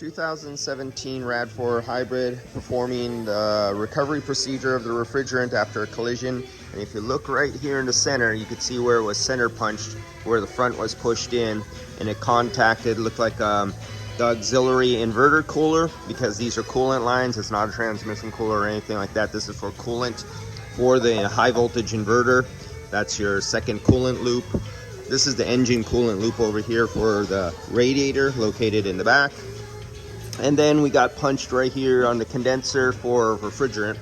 2017 RAV4 hybrid performing the recovery procedure of the refrigerant after a collision. And if you look right here in the center, you can see where it was center punched, where the front was pushed in, and it contacted, looked like the auxiliary inverter cooler, because these are coolant lines. It's not a transmission cooler or anything like that. This is for coolant for the high voltage inverter. That's your second coolant loop. This is the engine coolant loop over here for the radiator located in the back. And then we got punched right here on the condenser for refrigerant.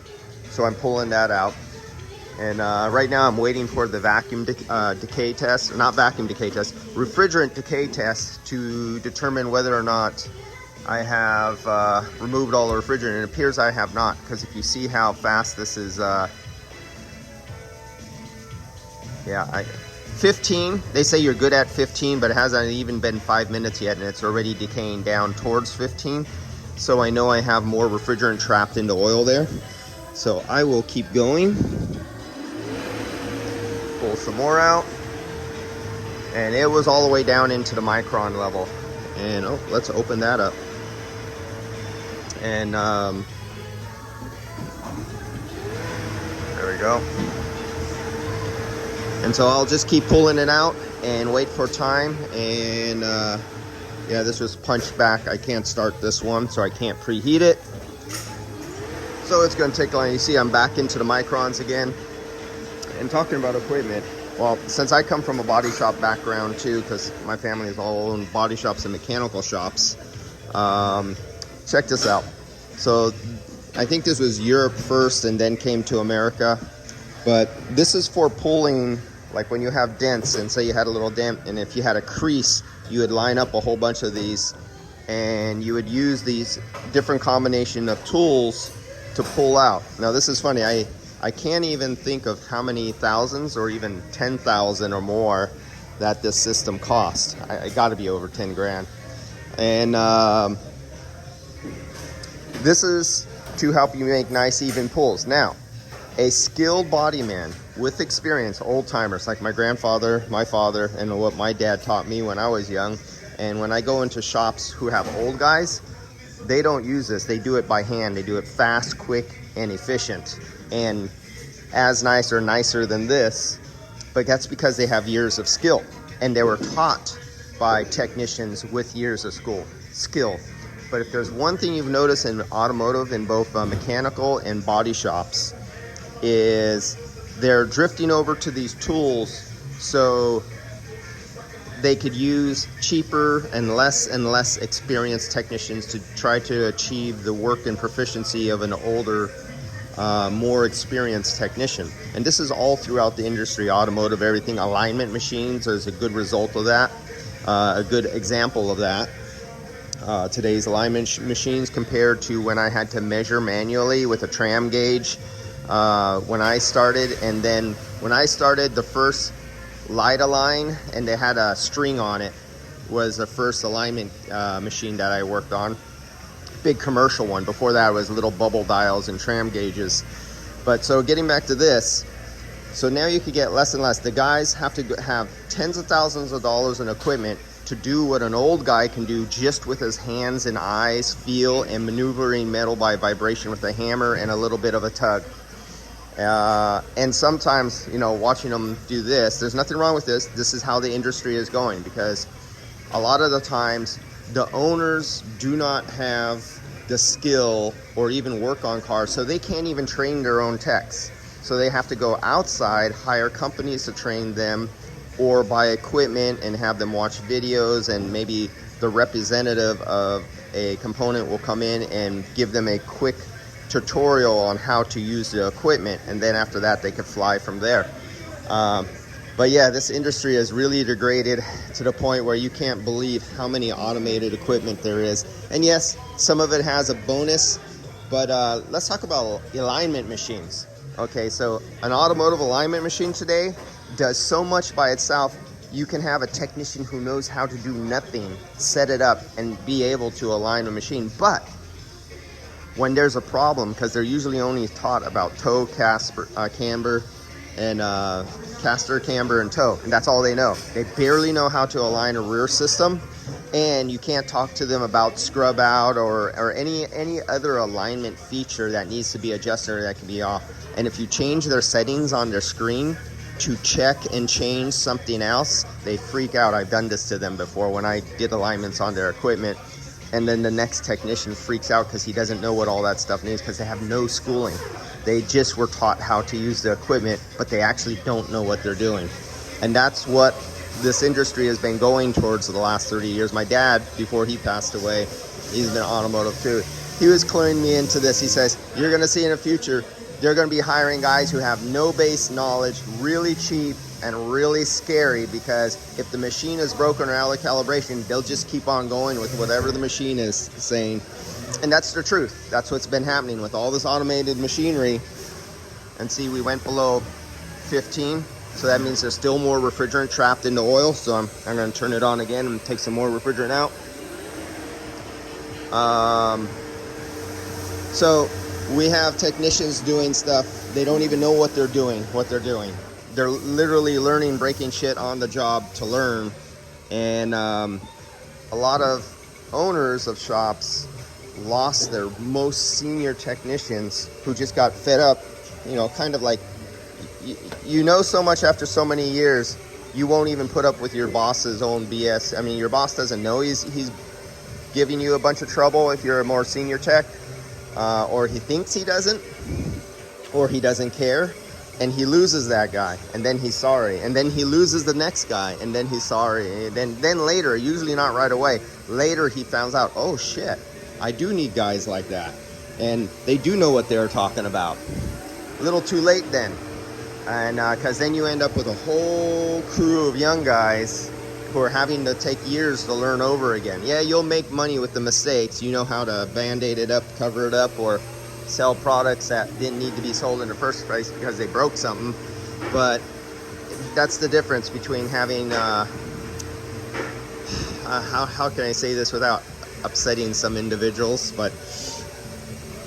So I'm pulling that out. And right now I'm waiting for the vacuum decay test, not vacuum decay test, refrigerant decay test to determine whether or not I have removed all the refrigerant. It appears I have not, because if you see how fast this is, 15, they say you're good at 15, but it hasn't even been 5 minutes yet and it's already decaying down towards 15. So I know I have more refrigerant trapped in the oil there. So I will keep going. Pull some more out. And it was all the way down into the micron level. And oh, let's open that up. And there we go. And so I'll just keep pulling it out and wait for time. And yeah, this was punched back. I can't start this one, so I can't preheat it. So it's going to take long. You see I'm back into the microns again. And talking about equipment, well, since I come from a body shop background too, because my family is all owned body shops and mechanical shops, check this out. So I think this was Europe first and then came to America. But this is for pulling, like when you have dents, and say you had a little dent, and if you had a crease, you would line up a whole bunch of these, and you would use these different combination of tools to pull out. Now this is funny, I can't even think of how many thousands or even 10,000 or more that this system cost. I got to be over 10 grand. And this is to help you make nice even pulls. Now, a skilled body man with experience, old timers like my grandfather, my father, and what my dad taught me when I was young. And when I go into shops who have old guys, they don't use this. They do it by hand. They do it fast, quick, and efficient. And as nice or nicer than this, but that's because they have years of skill. And they were taught by technicians with years of skill. But if there's one thing you've noticed in automotive, in both mechanical and body shops, is they're drifting over to these tools so they could use cheaper and less experienced technicians to try to achieve the work and proficiency of an older, more experienced technician. And this is all throughout the industry, automotive, everything. Alignment machines is a good result of that, a good example of that. Today's alignment machines compared to when I had to measure manually with a tram gauge when I started. And then when I started, the first light align, and they had a string on it, was the first alignment machine that I worked on. Big commercial one. Before that, it was little bubble dials and tram gauges. But so getting back to this, so now you could get less and less. The guys have to have tens of thousands of dollars in equipment to do what an old guy can do just with his hands and eyes, feel, and maneuvering metal by vibration with a hammer and a little bit of a tug. And sometimes, you know, watching them do this, there's nothing wrong with this. This is how the industry is going, because a lot of the times the owners do not have the skill or even work on cars, so they can't even train their own techs. So they have to go outside, hire companies to train them, or buy equipment and have them watch videos, and maybe the representative of a component will come in and give them a quick tutorial on how to use the equipment, and then after that they could fly from there. But yeah, this industry has really degraded to the point where you can't believe how many automated equipment there is. And yes, some of it has a bonus, but let's talk about alignment machines. Okay, so an automotive alignment machine today does so much by itself. You can have a technician who knows how to do nothing, set it up, and be able to align a machine. But when there's a problem, because they're usually only taught about toe, camber, and caster, camber, and toe, and that's all they know. They barely know how to align a rear system, And you can't talk to them about scrub out or any other alignment feature that needs to be adjusted or that can be off. And if you change their settings on their screen to check and change something else, they freak out. I've done this to them before when I did alignments on their equipment, and then the next technician freaks out because he doesn't know what all that stuff means, because they have no schooling. They just were taught how to use the equipment, but they actually don't know what they're doing. And that's what this industry has been going towards the last 30 years. My dad, before he passed away, he's been automotive too. He was cluing me into this. He says, you're going to see in the future, they're going to be hiring guys who have no base knowledge, really cheap and really scary, because if the machine is broken or out of calibration, they'll just keep on going with whatever the machine is saying. And that's the truth. That's what's been happening with all this automated machinery. And see, we went below 15. So that means there's still more refrigerant trapped in the oil. So I'm going to turn it on again and take some more refrigerant out. So we have technicians doing stuff. They don't even know what they're doing. They're literally learning, breaking shit on the job to learn. And a lot of owners of shops lost their most senior technicians who just got fed up, you know, kind of like, you know, so much after so many years, you won't even put up with your boss's own BS. I mean, your boss doesn't know he's giving you a bunch of trouble if you're a more senior tech, or he thinks he doesn't, or he doesn't care, and he loses that guy, and then he's sorry, and then he loses the next guy, and then he's sorry, and then later, usually not right away, later he finds out, oh shit, I do need guys like that, and they do know what they're talking about. A little too late then. And because then you end up with a whole crew of young guys who are having to take years to learn over again. Yeah, you'll make money with the mistakes. You know how to band-aid it up, cover it up, or sell products that didn't need to be sold in the first place because they broke something. But that's the difference between having, how can I say this without upsetting some individuals, but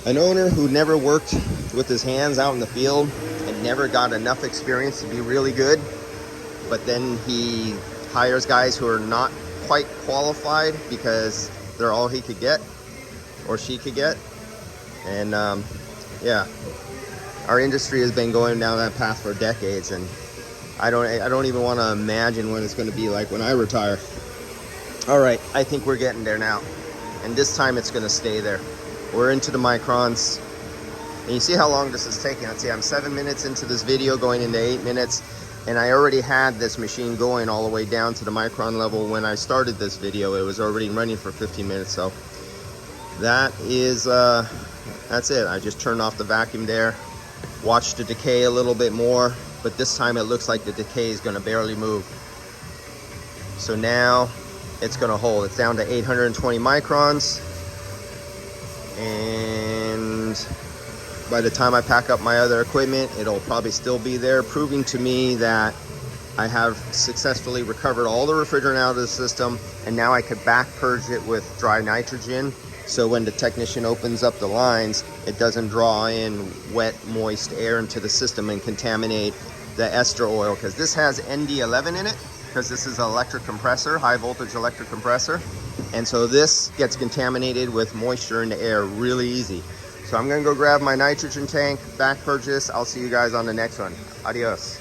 an owner who never worked with his hands out in the field and never got enough experience to be really good, but then he hires guys who are not quite qualified because they're all he could get or she could get. And yeah, our industry has been going down that path for decades, and I don't even want to imagine what it's going to be like when I retire. All right, I think we're getting there now, and this time it's going to stay there. We're into the microns, and you see how long this is taking. Let's see, I'm 7 minutes into this video, going into 8 minutes, and I already had this machine going all the way down to the micron level when I started this video. It was already running for 15 minutes, so that is, that's it. I just turned off the vacuum there, watched the decay a little bit more, but this time it looks like the decay is going to barely move. So now it's going to hold. It's down to 820 microns. And by the time I pack up my other equipment, it'll probably still be there, proving to me that I have successfully recovered all the refrigerant out of the system, and now I could back purge it with dry nitrogen, so when the technician opens up the lines, it doesn't draw in wet, moist air into the system and contaminate the ester oil, because this has ND11 in it, because this is an electric compressor, high voltage electric compressor. And so this gets contaminated with moisture in the air really easy. So I'm gonna go grab my nitrogen tank, back purge this. I'll see you guys on the next one. Adios.